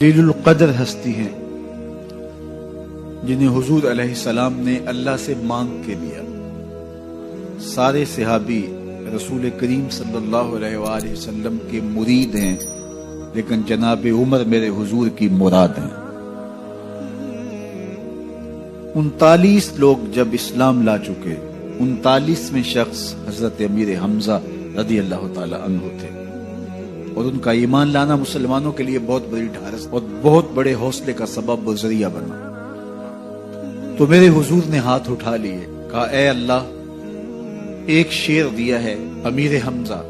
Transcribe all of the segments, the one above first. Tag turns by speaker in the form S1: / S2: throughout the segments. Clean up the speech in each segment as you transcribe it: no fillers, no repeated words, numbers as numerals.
S1: جلیل القدر ہستی ہیں جنہیں حضور علیہ السلام نے اللہ سے مانگ کے لیا۔ سارے صحابی رسول کریم صلی اللہ علیہ وآلہ وسلم کے مرید ہیں، لیکن جناب عمر میرے حضور کی مراد ہیں۔ 39 لوگ جب اسلام لا چکے، 39ویں شخص حضرت امیر حمزہ رضی اللہ تعالی عنہ تھے، اور ان کا ایمان لانا مسلمانوں کے لیے بہت بڑی ڈھارس اور بہت بڑے حوصلے کا سبب و ذریعہ بنا۔ تو میرے حضور نے ہاتھ اٹھا لیے، کہا اے اللہ، ایک شیر دیا ہے امیر حمزہ،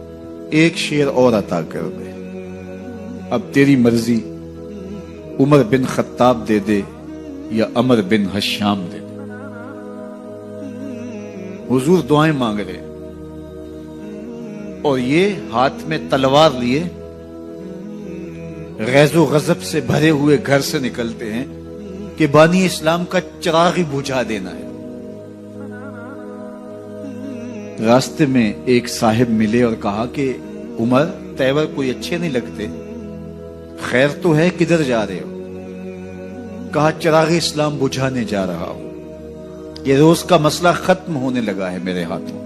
S1: ایک شیر اور عطا کر دے، اب تیری مرضی، عمر بن خطاب دے دے یا عمر بن حشام دے دے۔ حضور دعائیں مانگ رہے اور یہ ہاتھ میں تلوار لیے غیظ و غضب سے بھرے ہوئے گھر سے نکلتے ہیں کہ بانی اسلام کا چراغ ہی بجھا دینا ہے۔ راستے میں ایک صاحب ملے اور کہا کہ عمر، تیور کوئی اچھے نہیں لگتے، خیر تو ہے، کدھر جا رہے ہو؟ کہا چراغ اسلام بجھانے جا رہا ہوں، یہ روز کا مسئلہ ختم ہونے لگا ہے میرے ہاتھوں۔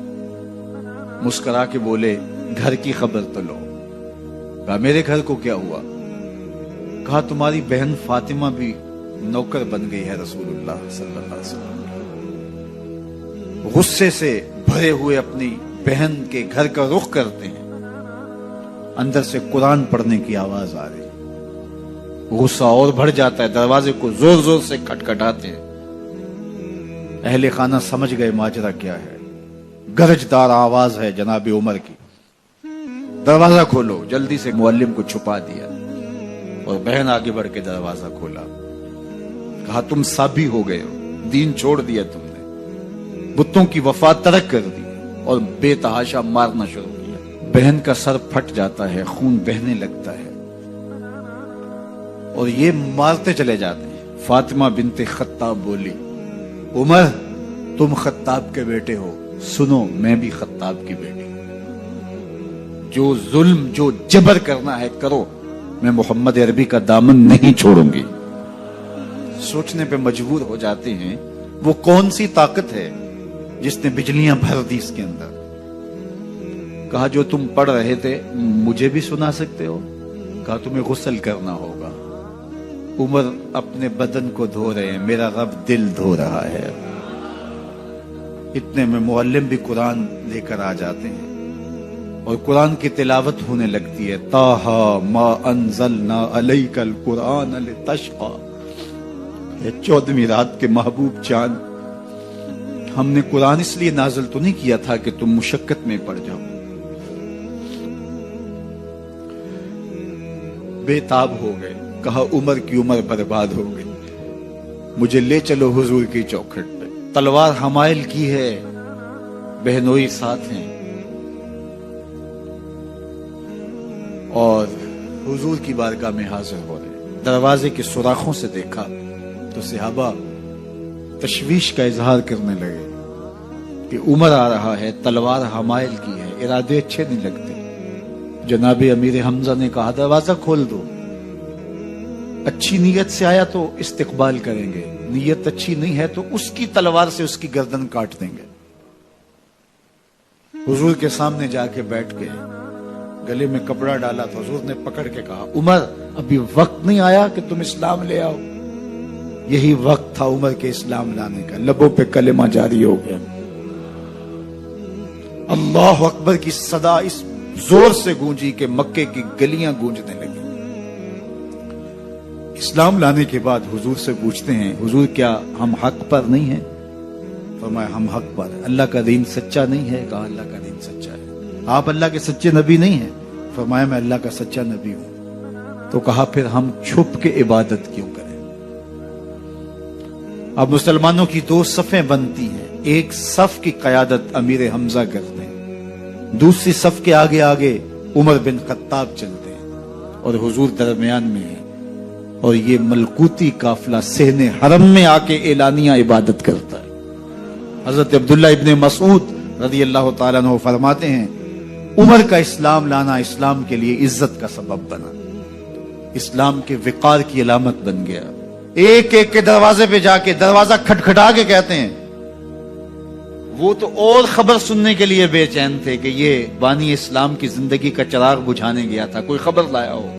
S1: مسکرا کے بولے گھر کی خبر تو لو۔ کہا میرے گھر کو کیا ہوا؟ کہا تمہاری بہن فاطمہ بھی نوکر بن گئی ہے رسول اللہ صلی اللہ علیہ وسلم۔ غصے سے بھرے ہوئے اپنی بہن کے گھر کا رخ کرتے ہیں، اندر سے قرآن پڑھنے کی آواز آ رہی، غصہ اور بڑھ جاتا ہے، دروازے کو زور زور سے کھٹکھٹاتے ہیں۔ اہل خانہ سمجھ گئے ماجرا کیا ہے، گرجدار آواز ہے جناب عمر کی، دروازہ کھولو۔ جلدی سے معلم کو چھپا دیا اور بہن آگے بڑھ کے دروازہ کھولا۔ کہا تم سابی ہو گئے ہو، دین چھوڑ دیا تم نے، بتوں کی وفا ترک کر دی اور بے تحاشا مارنا شروع کیا۔ بہن کا سر پھٹ جاتا ہے، خون بہنے لگتا ہے اور یہ مارتے چلے جاتے ہیں۔ فاطمہ بنت خطاب بولی عمر، تم خطاب کے بیٹے ہو، سنو میں بھی خطاب کی بیٹی ہوں، جو ظلم جو جبر کرنا ہے کرو، میں محمد عربی کا دامن نہیں چھوڑوں گی۔ سوچنے پہ مجبور ہو جاتے ہیں وہ کون سی طاقت ہے جس نے بجلیاں بھر دی اس کے اندر۔ کہا جو تم پڑھ رہے تھے مجھے بھی سنا سکتے ہو؟ کہا تمہیں غسل کرنا ہوگا۔ عمر اپنے بدن کو دھو رہے ہیں، میرا رب دل دھو رہا ہے۔ اتنے میں معلم بھی قرآن لے کر آ جاتے ہیں اور قرآن کی تلاوت ہونے لگتی ہے۔ طٰہٰ ما انزلنا علیک القرآن لتشقیٰ، 14ویں رات کے محبوب چاند، ہم نے قرآن اس لیے نازل تو نہیں کیا تھا کہ تم مشقت میں پڑ جاؤ۔ بے تاب ہو گئے، کہا عمر کی عمر برباد ہو گئی، مجھے لے چلو حضور کی چوکھٹ پہ۔ تلوار حمائل کی ہے، بہنوئی ساتھ ہیں، اور حضور کی بارگاہ میں حاضر ہو رہے۔ دروازے کے سوراخوں سے دیکھا تو صحابہ تشویش کا اظہار کرنے لگے کہ عمر آ رہا ہے، تلوار حمائل کی ہے، ارادے اچھے نہیں لگتے۔ جناب امیر حمزہ نے کہا دروازہ کھول دو، اچھی نیت سے آیا تو استقبال کریں گے، نیت اچھی نہیں ہے تو اس کی تلوار سے اس کی گردن کاٹ دیں گے۔ حضور کے سامنے جا کے بیٹھ گئے، گلے میں کپڑا ڈالا تو حضور نے پکڑ کے کہا عمر، ابھی وقت نہیں آیا کہ تم اسلام لے آؤ؟ یہی وقت تھا عمر کے اسلام لانے کا۔ لبوں پہ کلمہ جاری ہو گیا، اللہ اکبر کی صدا اس زور سے گونجی کہ مکے کی گلیاں گونجنے لگی۔ اسلام لانے کے بعد حضور سے پوچھتے ہیں حضور کیا ہم حق پر نہیں ہیں؟ فرمایا ہم حق پر ہیں۔ اللہ کا دین سچا نہیں ہے؟ کہا اللہ کا دین سچا ہے۔ آپ اللہ کے سچے نبی نہیں ہیں؟ فرمایا میں اللہ کا سچا نبی ہوں۔ تو کہا پھر ہم چھپ کے عبادت کیوں کریں؟ اب مسلمانوں کی 2 صفیں بنتی ہیں، ایک صف کی قیادت امیر حمزہ کرتے ہیں، دوسری صف کے آگے آگے عمر بن خطاب چلتے ہیں اور حضور درمیان میں ہیں، اور یہ ملکوتی قافلہ صحن حرم میں آ کے اعلانیہ عبادت کرتا ہے۔ حضرت عبداللہ ابن مسعود رضی اللہ تعالیٰ عنہ فرماتے ہیں عمر کا اسلام لانا اسلام کے لیے عزت کا سبب بنا۔ اسلام کے وقار کی علامت بن گیا. ایک ایک کے دروازے پہ جا کے دروازہ کھٹکھٹا کے کہتے ہیں. وہ تو اور خبر سننے کے لیے بے چین تھے کہ یہ بانی اسلام کی زندگی کا چراغ بجھانے گیا تھا, کوئی خبر لایا ہو.